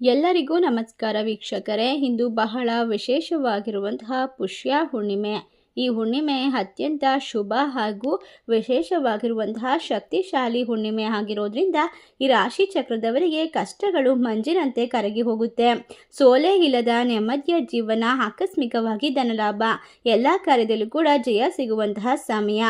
ಎಲ್ಲರಿಗೂ ನಮಸ್ಕಾರ ವೀಕ್ಷಕರೇ. ಇಂದು ಬಹಳ ವಿಶೇಷವಾಗಿರುವಂತಹ ಪುಷ್ಯ ಹುಣ್ಣಿಮೆ. ಈ ಹುಣ್ಣಿಮೆ ಅತ್ಯಂತ ಶುಭ ಹಾಗೂ ವಿಶೇಷವಾಗಿರುವಂತಹ ಶಕ್ತಿಶಾಲಿ ಹುಣ್ಣಿಮೆ ಆಗಿರೋದ್ರಿಂದ ಈ ರಾಶಿ ಚಕ್ರದವರಿಗೆ ಕಷ್ಟಗಳು ಮಂಜಿನಂತೆ ಕರಗಿ ಹೋಗುತ್ತೆ. ಸೋಲೆ ಇಲ್ಲದ ನೆಮ್ಮದಿಯ ಜೀವನ, ಆಕಸ್ಮಿಕವಾಗಿ ಧನಲಾಭ, ಎಲ್ಲ ಕಾರ್ಯದಲ್ಲೂ ಕೂಡ ಜಯ ಸಿಗುವಂತಹ ಸಮಯ.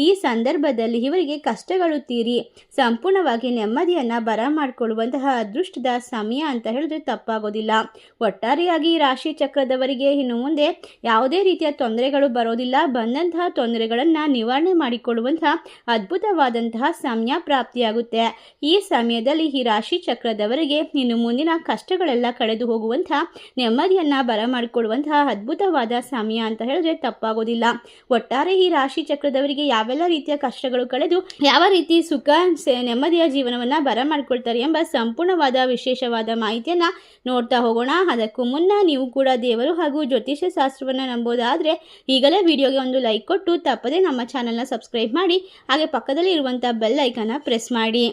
ಈ ಸಂದರ್ಭದಲ್ಲಿ ಇವರಿಗೆ ಕಷ್ಟಗಳು ತೀರಿ ಸಂಪೂರ್ಣವಾಗಿ ನೆಮ್ಮದಿಯನ್ನು ಬರಮಾಡಿಕೊಳ್ಳುವಂತಹ ಅದೃಷ್ಟದ ಸಮಯ ಅಂತ ಹೇಳಿದ್ರೆ ತಪ್ಪಾಗೋದಿಲ್ಲ. ಒಟ್ಟಾರೆಯಾಗಿ ಈ ರಾಶಿ ಚಕ್ರದವರಿಗೆ ಇನ್ನು ಮುಂದೆ ಯಾವುದೇ ರೀತಿಯ ತೊಂದರೆಗಳು ಬರೋದಿಲ್ಲ. ಬಂದಂತಹ ತೊಂದರೆಗಳನ್ನು ನಿವಾರಣೆ ಮಾಡಿಕೊಳ್ಳುವಂತಹ ಅದ್ಭುತವಾದಂತಹ ಸಮಯ ಪ್ರಾಪ್ತಿಯಾಗುತ್ತೆ. ಈ ಸಮಯದಲ್ಲಿ ಈ ರಾಶಿ ಚಕ್ರದವರಿಗೆ ಇನ್ನು ಮುಂದಿನ ಕಷ್ಟಗಳೆಲ್ಲ ಕಳೆದು ಹೋಗುವಂತಹ ನೆಮ್ಮದಿಯನ್ನು ಬರಮಾಡಿಕೊಳ್ಳುವಂತಹ ಅದ್ಭುತವಾದ ಸಮಯ ಅಂತ ಹೇಳಿದ್ರೆ ತಪ್ಪಾಗೋದಿಲ್ಲ. ಒಟ್ಟಾರೆ ಈ ರಾಶಿ ಚಕ್ರದವರಿಗೆ ಯಾವೆಲ್ಲ ರೀತಿಯ ಕಷ್ಟಗಳು ಕಳೆದು ಯಾವ ರೀತಿ ಸುಖ ನೆಮ್ಮದಿಯ ಜೀವನವನ್ನು ಬರಮಾಡಿಕೊಳ್ತಾರೆ ಎಂಬ ಸಂಪೂರ್ಣವಾದ ವಿಶೇಷವಾದ ಮಾಹಿತಿಯನ್ನು ನೋಡ್ತಾ ಹೋಗೋಣ. ಅದಕ್ಕೂ ಮುನ್ನ ನೀವು ಕೂಡ ದೇವರು ಹಾಗೂ ಜ್ಯೋತಿಷ್ಯ ಶಾಸ್ತ್ರವನ್ನು ನಂಬೋದಾದರೆ ಈಗಲೇ ವಿಡಿಯೋಗೆ ಒಂದು ಲೈಕ್ ಕೊಟ್ಟು ತಪ್ಪದೆ ನಮ್ಮ ಚಾನಲ್ನ ಸಬ್ಸ್ಕ್ರೈಬ್ ಮಾಡಿ, ಹಾಗೆ ಪಕ್ಕದಲ್ಲಿ ಇರುವಂಥ ಬೆಲ್ ಐಕನ್ನ ಪ್ರೆಸ್ ಮಾಡಿ.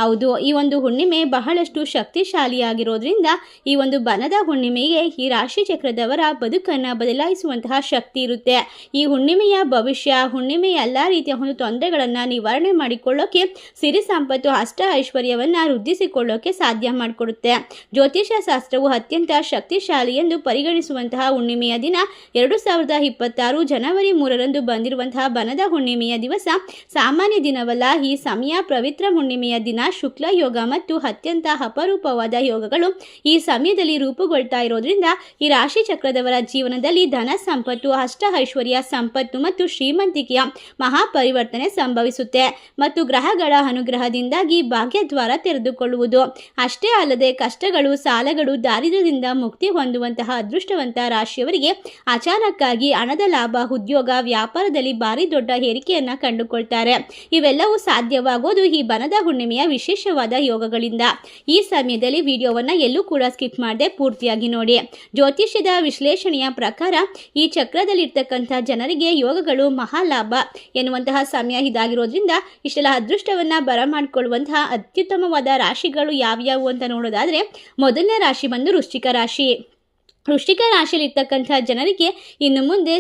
ಹೌದು, ಈ ಒಂದು ಹುಣ್ಣಿಮೆ ಬಹಳಷ್ಟು ಶಕ್ತಿಶಾಲಿಯಾಗಿರೋದ್ರಿಂದ ಈ ಒಂದು ಬನದ ಹುಣ್ಣಿಮೆಗೆ ಈ ರಾಶಿ ಚಕ್ರದವರ ಬದುಕನ್ನು ಬದಲಾಯಿಸುವಂತಹ ಶಕ್ತಿ ಇರುತ್ತೆ. ಈ ಹುಣ್ಣಿಮೆಯ ಭವಿಷ್ಯ, ಹುಣ್ಣಿಮೆಯ ಎಲ್ಲ ರೀತಿಯ ಒಂದು ತೊಂದರೆಗಳನ್ನು ನಿವಾರಣೆ ಮಾಡಿಕೊಳ್ಳೋಕೆ, ಸಿರಿ ಸಂಪತ್ತು, ಅಷ್ಟ ಐಶ್ವರ್ಯವನ್ನು ವೃದ್ಧಿಸಿಕೊಳ್ಳೋಕೆ ಸಾಧ್ಯ ಮಾಡಿಕೊಡುತ್ತೆ. ಜ್ಯೋತಿಷ್ಯ ಶಾಸ್ತ್ರವು ಅತ್ಯಂತ ಶಕ್ತಿಶಾಲಿ ಎಂದು ಪರಿಗಣಿಸುವಂತಹ ಹುಣ್ಣಿಮೆಯ ದಿನ 2026 ಜನವರಿ 3ರಂದು ಬಂದಿರುವಂತಹ ಬನದ ಹುಣ್ಣಿಮೆಯ ದಿವಸ ಸಾಮಾನ್ಯ ದಿನವಲ್ಲ. ಈ ಸಮಯ ಪವಿತ್ರ ಹುಣ್ಣಿಮೆಯ ದಿನ, ಶುಕ್ಲ ಯೋಗ ಮತ್ತು ಅತ್ಯಂತ ಅಪರೂಪವಾದ ಯೋಗಗಳು ಈ ಸಮಯದಲ್ಲಿ ರೂಪುಗೊಳ್ತಾ ಇರೋದ್ರಿಂದ ಈ ರಾಶಿ ಚಕ್ರದವರ ಜೀವನದಲ್ಲಿ ಧನ ಸಂಪತ್ತು, ಅಷ್ಟ ಐಶ್ವರ್ಯ, ಸಂಪತ್ತು ಮತ್ತು ಶ್ರೀಮಂತಿಕೆಯ ಮಹಾಪರಿವರ್ತನೆ ಸಂಭವಿಸುತ್ತೆ. ಮತ್ತು ಗ್ರಹಗಳ ಅನುಗ್ರಹದಿಂದಾಗಿ ಭಾಗ್ಯದ್ವಾರ ತೆರೆದುಕೊಳ್ಳುವುದು ಅಷ್ಟೇ ಅಲ್ಲದೆ ಕಷ್ಟಗಳು, ಸಾಲಗಳು, ದಾರಿದ್ರ್ಯದಿಂದ ಮುಕ್ತಿ ಹೊಂದುವಂತಹ ಅದೃಷ್ಟವಂತ ರಾಶಿಯವರಿಗೆ ಅಚಾನಕ್ಕಾಗಿ ಹಣದ ಲಾಭ, ಉದ್ಯೋಗ, ವ್ಯಾಪಾರದಲ್ಲಿ ಭಾರಿ ದೊಡ್ಡ ಏರಿಕೆಯನ್ನು ಕಂಡುಕೊಳ್ತಾರೆ. ಇವೆಲ್ಲವೂ ಸಾಧ್ಯವಾಗೋದು ಈ ಬನದ ಹುಣ್ಣಿಮೆಯ ವಿಶೇಷವಾದ ಯೋಗಗಳಿಂದ. ಈ ಸಮಯದಲ್ಲಿ ವಿಡಿಯೋವನ್ನು ಎಲ್ಲೂ ಕೂಡ ಸ್ಕಿಪ್ ಮಾಡದೆ ಪೂರ್ತಿಯಾಗಿ ನೋಡಿ. ಜ್ಯೋತಿಷ್ಯದ ವಿಶ್ಲೇಷಣೆಯ ಪ್ರಕಾರ ಈ ಚಕ್ರದಲ್ಲಿರ್ತಕ್ಕಂಥ ಜನರಿಗೆ ಯೋಗಗಳು ಮಹಾಲಾಭ ಎನ್ನುವಂತಹ ಸಮಯ ಇದಾಗಿರೋದ್ರಿಂದ ಇಷ್ಟೆಲ್ಲ ಅದೃಷ್ಟವನ್ನು ಬರಮಾಡಿಕೊಳ್ಳುವಂತಹ ಅತ್ಯುತ್ತಮವಾದ ರಾಶಿಗಳು ಯಾವ್ಯಾವು ಅಂತ ನೋಡೋದಾದರೆ, ಮೊದಲನೇ ರಾಶಿ ಬಂದು ವೃಶ್ಚಿಕ ರಾಶಿ. ವೃಶ್ಚಿಕ ರಾಶಿಯಲ್ಲಿರ್ತಕ್ಕಂಥ ಜನರಿಗೆ ಇನ್ನು ಮುಂದೆ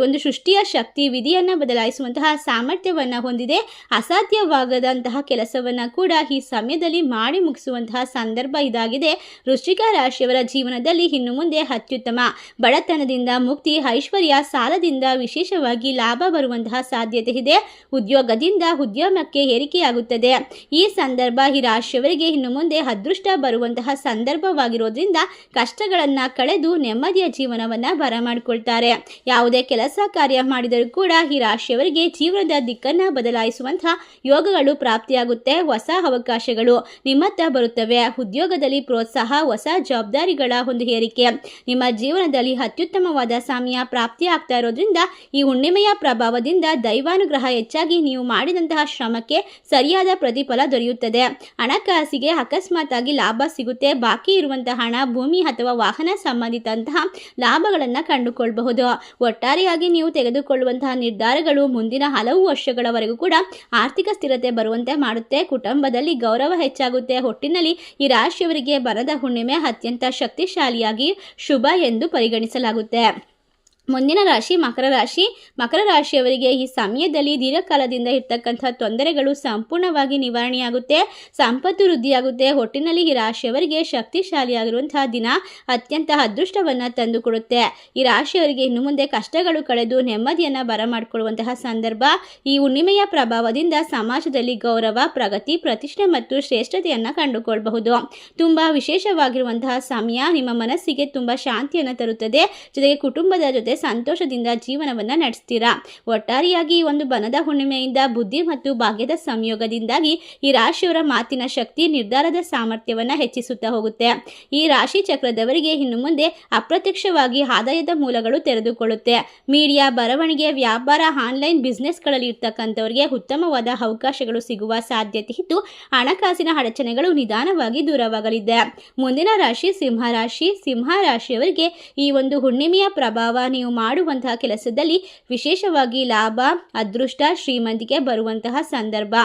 ಒಂದು ಸೃಷ್ಟಿಯ ಶಕ್ತಿ, ವಿಧಿಯನ್ನು ಬದಲಾಯಿಸುವಂತಹ ಸಾಮರ್ಥ್ಯವನ್ನು ಹೊಂದಿದೆ. ಅಸಾಧ್ಯವಾಗದಂತಹ ಕೆಲಸವನ್ನು ಕೂಡ ಈ ಸಮಯದಲ್ಲಿ ಮಾಡಿ ಮುಗಿಸುವಂತಹ ಸಂದರ್ಭ ಇದಾಗಿದೆ. ವೃಶ್ಚಿಕ ರಾಶಿಯವರ ಜೀವನದಲ್ಲಿ ಇನ್ನು ಮುಂದೆ ಅತ್ಯುತ್ತಮ ಬಡತನದಿಂದ ಮುಕ್ತಿ, ಐಶ್ವರ್ಯ, ಸಾಲದಿಂದ ವಿಶೇಷವಾಗಿ ಲಾಭ ಬರುವಂತಹ ಸಾಧ್ಯತೆ ಇದೆ. ಉದ್ಯೋಗದಿಂದ ಉದ್ಯಮಕ್ಕೆ ಏರಿಕೆಯಾಗುತ್ತದೆ. ಈ ಸಂದರ್ಭ ಈ ರಾಶಿಯವರಿಗೆ ಇನ್ನು ಮುಂದೆ ಅದೃಷ್ಟ ಬರುವಂತಹ ಸಂದರ್ಭವಾಗಿರೋದ್ರಿಂದ ಕಷ್ಟಗಳನ್ನು ಕಳೆದು ನೆಮ್ಮದಿಯ ಜೀವನವನ್ನು ಬರಮಾಡಿಕೊಳ್ತಾರೆ. ಯಾವುದೇ ಕೆಲಸ ಕಾರ್ಯ ಮಾಡಿದರೂ ಕೂಡ ಈ ರಾಶಿಯವರಿಗೆ ಜೀವನದ ದಿಕ್ಕನ್ನು ಬದಲಾಯಿಸುವಂತಹ ಯೋಗಗಳು ಪ್ರಾಪ್ತಿಯಾಗುತ್ತೆ. ಹೊಸ ಅವಕಾಶಗಳು ನಿಮ್ಮತ್ತ ಬರುತ್ತವೆ. ಉದ್ಯೋಗದಲ್ಲಿ ಪ್ರೋತ್ಸಾಹ, ಹೊಸ ಜವಾಬ್ದಾರಿಗಳ ಒಂದು ಏರಿಕೆ, ನಿಮ್ಮ ಜೀವನದಲ್ಲಿ ಅತ್ಯುತ್ತಮವಾದ ಸಮಯ ಪ್ರಾಪ್ತಿ ಆಗ್ತಾ ಇರೋದ್ರಿಂದ ಈ ಹುಣ್ಣಿಮೆಯ ಪ್ರಭಾವದಿಂದ ದೈವಾನುಗ್ರಹ ಹೆಚ್ಚಾಗಿ ನೀವು ಮಾಡಿದಂತಹ ಶ್ರಮಕ್ಕೆ ಸರಿಯಾದ ಪ್ರತಿಫಲ ದೊರೆಯುತ್ತದೆ. ಹಣಕಾಸಿಗೆ ಅಕಸ್ಮಾತ್ ಆಗಿ ಲಾಭ ಸಿಗುತ್ತೆ. ಬಾಕಿ ಇರುವಂತಹ ಹಣ, ಭೂಮಿ ಅಥವಾ ವಾಹನ ಸಂಬಂಧಿತ ಲಾಭಗಳನ್ನು ಕಂಡುಕೊಳ್ಳಬಹುದು. ಒಟ್ಟಾರೆಯಾಗಿ ನೀವು ತೆಗೆದುಕೊಳ್ಳುವಂತಹ ನಿರ್ಧಾರಗಳು ಮುಂದಿನ ಹಲವು ವರ್ಷಗಳವರೆಗೂ ಕೂಡ ಆರ್ಥಿಕ ಸ್ಥಿರತೆ ಬರುವಂತೆ ಮಾಡುತ್ತೆ. ಕುಟುಂಬದಲ್ಲಿ ಗೌರವ ಹೆಚ್ಚಾಗುತ್ತೆ. ಒಟ್ಟಿನಲ್ಲಿ ಈ ರಾಶಿಯವರಿಗೆ ಬನದ ಹುಣ್ಣಿಮೆ ಅತ್ಯಂತ ಶಕ್ತಿಶಾಲಿಯಾಗಿ ಶುಭ ಎಂದು ಪರಿಗಣಿಸಲಾಗುತ್ತೆ. ಮುಂದಿನ ರಾಶಿ ಮಕರ ರಾಶಿ. ಮಕರ ರಾಶಿಯವರಿಗೆ ಈ ಸಮಯದಲ್ಲಿ ದೀರ್ಘಕಾಲದಿಂದ ಇರ್ತಕ್ಕಂಥ ತೊಂದರೆಗಳು ಸಂಪೂರ್ಣವಾಗಿ ನಿವಾರಣೆಯಾಗುತ್ತೆ. ಸಂಪತ್ತು ವೃದ್ಧಿಯಾಗುತ್ತೆ. ಒಟ್ಟಿನಲ್ಲಿ ಈ ರಾಶಿಯವರಿಗೆ ಶಕ್ತಿಶಾಲಿಯಾಗಿರುವಂತಹ ದಿನ, ಅತ್ಯಂತ ಅದೃಷ್ಟವನ್ನು ತಂದುಕೊಡುತ್ತೆ. ಈ ರಾಶಿಯವರಿಗೆ ಇನ್ನು ಮುಂದೆ ಕಷ್ಟಗಳು ಕಳೆದು ನೆಮ್ಮದಿಯನ್ನು ಬರಮಾಡಿಕೊಳ್ಳುವಂತಹ ಸಂದರ್ಭ. ಈ ಹುಣ್ಣಿಮೆಯ ಪ್ರಭಾವದಿಂದ ಸಮಾಜದಲ್ಲಿ ಗೌರವ, ಪ್ರಗತಿ, ಪ್ರತಿಷ್ಠೆ ಮತ್ತು ಶ್ರೇಷ್ಠತೆಯನ್ನು ಕಂಡುಕೊಳ್ಳಬಹುದು. ತುಂಬ ವಿಶೇಷವಾಗಿರುವಂತಹ ಸಮಯ. ನಿಮ್ಮ ಮನಸ್ಸಿಗೆ ತುಂಬ ಶಾಂತಿಯನ್ನು ತರುತ್ತದೆ. ಜೊತೆಗೆ ಕುಟುಂಬದ ಜೊತೆ ಸಂತೋಷದಿಂದ ಜೀವನವನ್ನು ನಡೆಸ್ತೀರಾ. ಒಟ್ಟಾರೆಯಾಗಿ ಈ ಒಂದು ಬನದ ಹುಣ್ಣಿಮೆಯಿಂದ ಬುದ್ಧಿ ಮತ್ತು ಭಾಗ್ಯದ ಸಂಯೋಗದಿಂದಾಗಿ ಈ ರಾಶಿಯವರ ಮಾತಿನ ಶಕ್ತಿ, ನಿರ್ಧಾರದ ಸಾಮರ್ಥ್ಯವನ್ನು ಹೆಚ್ಚಿಸುತ್ತಾ ಹೋಗುತ್ತೆ. ಈ ರಾಶಿ ಚಕ್ರದವರಿಗೆ ಇನ್ನು ಮುಂದೆ ಅಪ್ರತ್ಯಕ್ಷವಾಗಿ ಆದಾಯದ ಮೂಲಗಳು ತೆರೆದುಕೊಳ್ಳುತ್ತೆ. ಮೀಡಿಯಾ, ಬರವಣಿಗೆ, ವ್ಯಾಪಾರ, ಆನ್ಲೈನ್ ಬಿಸ್ನೆಸ್ಗಳಲ್ಲಿ ಇರ್ತಕ್ಕಂಥವರಿಗೆ ಉತ್ತಮವಾದ ಅವಕಾಶಗಳು ಸಿಗುವ ಸಾಧ್ಯತೆ ಇದ್ದು ಹಣಕಾಸಿನ ಅಡಚಣೆಗಳು ನಿಧಾನವಾಗಿ ದೂರವಾಗಲಿದೆ. ಮುಂದಿನ ರಾಶಿ ಸಿಂಹ ರಾಶಿ. ಸಿಂಹ ರಾಶಿಯವರಿಗೆ ಈ ಒಂದು ಹುಣ್ಣಿಮೆಯ ಪ್ರಭಾವ, ನೀವು ನೀವು ಮಾಡುವಂತಹ ಕೆಲಸದಲ್ಲಿ ವಿಶೇಷವಾಗಿ ಲಾಭ, ಅದೃಷ್ಟ, ಶ್ರೀಮಂತಿಕೆ ಬರುವಂತಹ ಸಂದರ್ಭ.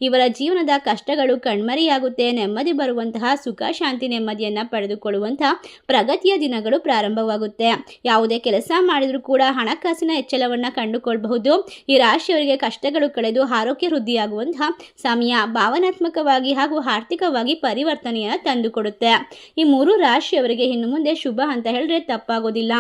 ಇವರ ಜೀವನದ ಕಷ್ಟಗಳು ಕಣ್ಮರೆಯಾಗುತ್ತೆ. ನೆಮ್ಮದಿ ಬರುವಂತಹ ಸುಖ, ಶಾಂತಿ, ನೆಮ್ಮದಿಯನ್ನು ಪಡೆದುಕೊಳ್ಳುವಂತಹ ಪ್ರಗತಿಯ ದಿನಗಳು ಪ್ರಾರಂಭವಾಗುತ್ತೆ. ಯಾವುದೇ ಕೆಲಸ ಮಾಡಿದರೂ ಕೂಡ ಹಣಕಾಸಿನ ಹೆಚ್ಚಳವನ್ನು ಕಂಡುಕೊಳ್ಳಬಹುದು. ಈ ರಾಶಿಯವರಿಗೆ ಕಷ್ಟಗಳು ಕಳೆದು ಆರೋಗ್ಯ ವೃದ್ಧಿಯಾಗುವಂತಹ ಸಮಯ. ಭಾವನಾತ್ಮಕವಾಗಿ ಹಾಗೂ ಆರ್ಥಿಕವಾಗಿ ಪರಿವರ್ತನೆಯನ್ನು ತಂದುಕೊಡುತ್ತೆ. ಈ 3 ರಾಶಿಯವರಿಗೆ ಇನ್ನು ಮುಂದೆ ಶುಭ ಅಂತ ಹೇಳಿದ್ರೆ ತಪ್ಪಾಗೋದಿಲ್ಲ.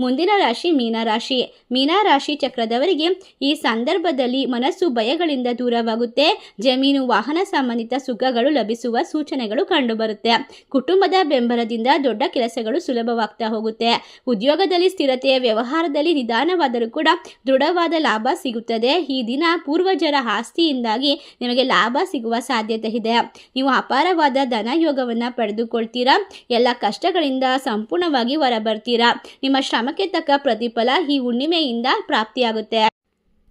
ಮುಂದಿನ ರಾಶಿ ಮೀನರಾಶಿ. ಮೀನರಾಶಿ ಚಕ್ರದವರಿಗೆ ಈ ಸಂದರ್ಭದಲ್ಲಿ ಮನಸ್ಸು ಭಯಗಳಿಂದ ದೂರವಾಗುತ್ತೆ. ಜಮೀನು, ವಾಹನ ಸಂಬಂಧಿತ ಸುಖಗಳು ಲಭಿಸುವ ಸೂಚನೆಗಳು ಕಂಡುಬರುತ್ತೆ. ಕುಟುಂಬದ ಬೆಂಬಲದಿಂದ ದೊಡ್ಡ ಕೆಲಸಗಳು ಸುಲಭವಾಗ್ತಾ ಹೋಗುತ್ತೆ. ಉದ್ಯೋಗದಲ್ಲಿ ಸ್ಥಿರತೆ, ವ್ಯವಹಾರದಲ್ಲಿ ನಿಧಾನವಾದರೂ ಕೂಡ ದೃಢವಾದ ಲಾಭ ಸಿಗುತ್ತದೆ. ಈ ದಿನ ಪೂರ್ವಜರ ಆಸ್ತಿಯಿಂದಾಗಿ ನಿಮಗೆ ಲಾಭ ಸಿಗುವ ಸಾಧ್ಯತೆ ಇದೆ. ನೀವು ಅಪಾರವಾದ ಧನ ಯೋಗವನ್ನು ಪಡೆದುಕೊಳ್ತೀರಾ. ಎಲ್ಲ ಕಷ್ಟಗಳಿಂದ ಸಂಪೂರ್ಣವಾಗಿ ಹೊರಬರ್ತೀರಾ. ನಿಮ್ಮ ಶ್ರಮಕ್ಕೆ ತಕ್ಕ ಪ್ರತಿಫಲ ಈ ಹುಣ್ಣಿಮೆಯಿಂದ ಪ್ರಾಪ್ತಿಯಾಗುತ್ತೆ.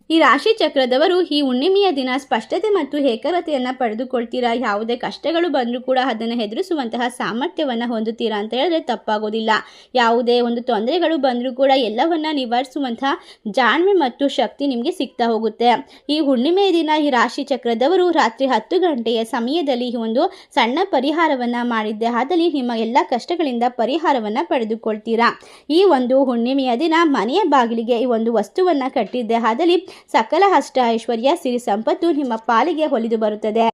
ಈ ರಾಶಿ ಚಕ್ರದವರು ಈ ಹುಣ್ಣಿಮೆಯ ದಿನ ಸ್ಪಷ್ಟತೆ ಮತ್ತು ಏಕಾಗ್ರತೆಯನ್ನು ಪಡೆದುಕೊಳ್ತೀರಾ. ಯಾವುದೇ ಕಷ್ಟಗಳು ಬಂದರೂ ಕೂಡ ಅದನ್ನು ಎದುರಿಸುವಂತಹ ಸಾಮರ್ಥ್ಯವನ್ನು ಹೊಂದುತ್ತೀರಾ ಅಂತ ಹೇಳಿದ್ರೆ ತಪ್ಪಾಗೋದಿಲ್ಲ. ಯಾವುದೇ ಒಂದು ತೊಂದರೆಗಳು ಬಂದರೂ ಕೂಡ ಎಲ್ಲವನ್ನ ನಿವಾರಿಸುವಂತಹ ಜಾಣ್ಮೆ ಮತ್ತು ಶಕ್ತಿ ನಿಮಗೆ ಸಿಗ್ತಾ ಹೋಗುತ್ತೆ. ಈ ಹುಣ್ಣಿಮೆಯ ದಿನ ಈ ರಾಶಿ ಚಕ್ರದವರು ರಾತ್ರಿ 10 ಗಂಟೆಯ ಸಮಯದಲ್ಲಿ ಒಂದು ಸಣ್ಣ ಪರಿಹಾರವನ್ನು ಮಾಡಿದ್ದೆ ಆದಲ್ಲಿ ನಿಮ್ಮ ಎಲ್ಲ ಕಷ್ಟಗಳಿಂದ ಪರಿಹಾರವನ್ನು ಪಡೆದುಕೊಳ್ತೀರಾ. ಈ ಒಂದು ಹುಣ್ಣಿಮೆಯ ದಿನ ಮನೆಯ ಬಾಗಿಲಿಗೆ ಈ ಒಂದು ವಸ್ತುವನ್ನು ಕಟ್ಟಿದ್ದೆ ಆದಲ್ಲಿ ಸಕಲ ಅಷ್ಟ ಐಶ್ವರ್ಯ, ಸಿರಿ ಸಂಪತ್ತು ನಿಮ್ಮ ಪಾಲಿಗೆ ಒಲಿದು ಬರುತ್ತದೆ.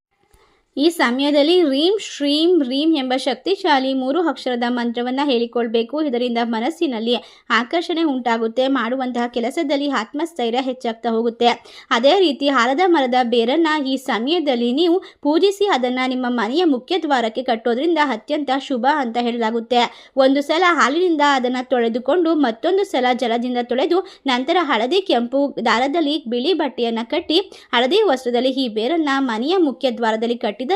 ಈ ಸಮಯದಲ್ಲಿ ರೀಂ ಶ್ರೀಂ ರೀಂ ಎಂಬ ಶಕ್ತಿಶಾಲಿ 3 ಅಕ್ಷರದ ಮಂತ್ರವನ್ನು ಹೇಳಿಕೊಳ್ಬೇಕು. ಇದರಿಂದ ಮನಸ್ಸಿನಲ್ಲಿ ಆಕರ್ಷಣೆ ಉಂಟಾಗುತ್ತೆ. ಮಾಡುವಂತಹ ಕೆಲಸದಲ್ಲಿ ಆತ್ಮಸ್ಥೈರ್ಯ ಹೆಚ್ಚಾಗ್ತಾ ಹೋಗುತ್ತೆ. ಅದೇ ರೀತಿ ಆಲದ ಮರದ ಬೇರನ್ನು ಈ ಸಮಯದಲ್ಲಿ ನೀವು ಪೂಜಿಸಿ ಅದನ್ನು ನಿಮ್ಮ ಮನೆಯ ಮುಖ್ಯ ದ್ವಾರಕ್ಕೆ ಕಟ್ಟೋದ್ರಿಂದ ಅತ್ಯಂತ ಶುಭ ಅಂತ ಹೇಳಲಾಗುತ್ತೆ. ಒಂದು ಸಲ ಹಾಲಿನಿಂದ ಅದನ್ನು ತೊಳೆದುಕೊಂಡು ಮತ್ತೊಂದು ಸಲ ಜಲದಿಂದ ತೊಳೆದು ನಂತರ ಹಳದಿ ಕೆಂಪು ದಾರದಲ್ಲಿ ಬಿಳಿ ಬಟ್ಟೆಯನ್ನು ಕಟ್ಟಿ ಹಳದಿ ವಸ್ತ್ರದಲ್ಲಿ ಈ ಬೇರನ್ನು ಮನೆಯ ಮುಖ್ಯ ದ್ವಾರದಲ್ಲಿ ಕಟ್ಟಿದರೆ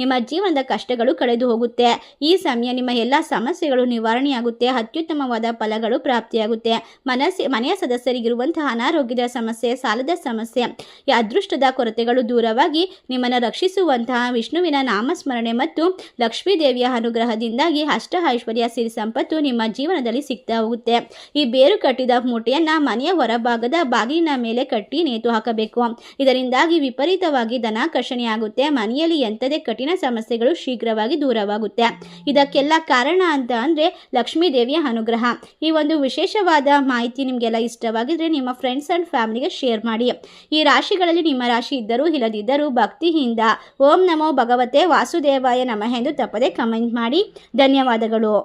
ನಿಮ್ಮ ಜೀವನದ ಕಷ್ಟಗಳು ಕಳೆದು ಹೋಗುತ್ತೆ. ಈ ಸಮಯ ನಿಮ್ಮ ಎಲ್ಲ ಸಮಸ್ಯೆಗಳು ನಿವಾರಣೆಯಾಗುತ್ತೆ. ಅತ್ಯುತ್ತಮವಾದ ಫಲಗಳು ಪ್ರಾಪ್ತಿಯಾಗುತ್ತೆ. ಮನೆಯ ಸದಸ್ಯರಿಗಿರುವಂತಹ ಅನಾರೋಗ್ಯದ ಸಮಸ್ಯೆ, ಸಾಲದ ಸಮಸ್ಯೆ, ಅದೃಷ್ಟದ ಕೊರತೆಗಳು ದೂರವಾಗಿ ನಿಮ್ಮನ್ನು ರಕ್ಷಿಸುವಂತಹ ವಿಷ್ಣುವಿನ ನಾಮಸ್ಮರಣೆ ಮತ್ತು ಲಕ್ಷ್ಮೀ ದೇವಿಯ ಅನುಗ್ರಹದಿಂದಾಗಿ ಅಷ್ಟ ಐಶ್ವರ್ಯ, ಸಿರಿ ಸಂಪತ್ತು ನಿಮ್ಮ ಜೀವನದಲ್ಲಿ ಸಿಗ್ತಾ ಹೋಗುತ್ತೆ. ಈ ಬೇರು ಕಟ್ಟಿದ ಮೂಟೆಯನ್ನು ಮನೆಯ ಹೊರಭಾಗದ ಬಾಗಿಲಿನ ಮೇಲೆ ಕಟ್ಟಿ ನೇತು ಹಾಕಬೇಕು. ಇದರಿಂದಾಗಿ ವಿಪರೀತವಾಗಿ ಧನಾಕರ್ಷಣೆಯಾಗುತ್ತೆ. ಮನೆಯಲ್ಲಿ ಎಂಥದೇ ಕಠಿಣ ಸಮಸ್ಯೆಗಳು ಶೀಘ್ರವಾಗಿ ದೂರವಾಗುತ್ತೆ. ಇದಕ್ಕೆಲ್ಲ ಕಾರಣ ಅಂತ ಅಂದರೆ ಲಕ್ಷ್ಮೀ ದೇವಿಯ ಅನುಗ್ರಹ. ಈ ಒಂದು ವಿಶೇಷವಾದ ಮಾಹಿತಿ ನಿಮಗೆಲ್ಲ ಇಷ್ಟವಾಗಿದ್ರೆ ನಿಮ್ಮ ಫ್ರೆಂಡ್ಸ್ ಆ್ಯಂಡ್ ಫ್ಯಾಮಿಲಿಗೆ ಶೇರ್ ಮಾಡಿ. ಈ ರಾಶಿಗಳಲ್ಲಿ ನಿಮ್ಮ ರಾಶಿ ಇದ್ದರೂ ಇಲ್ಲದಿದ್ದರೂ ಭಕ್ತಿಯಿಂದ ಓಂ ನಮೋ ಭಗವತೆ ವಾಸುದೇವಾಯ ನಮಃ ಎಂದು ತಪ್ಪದೆ ಕಮೆಂಟ್ ಮಾಡಿ. ಧನ್ಯವಾದಗಳು.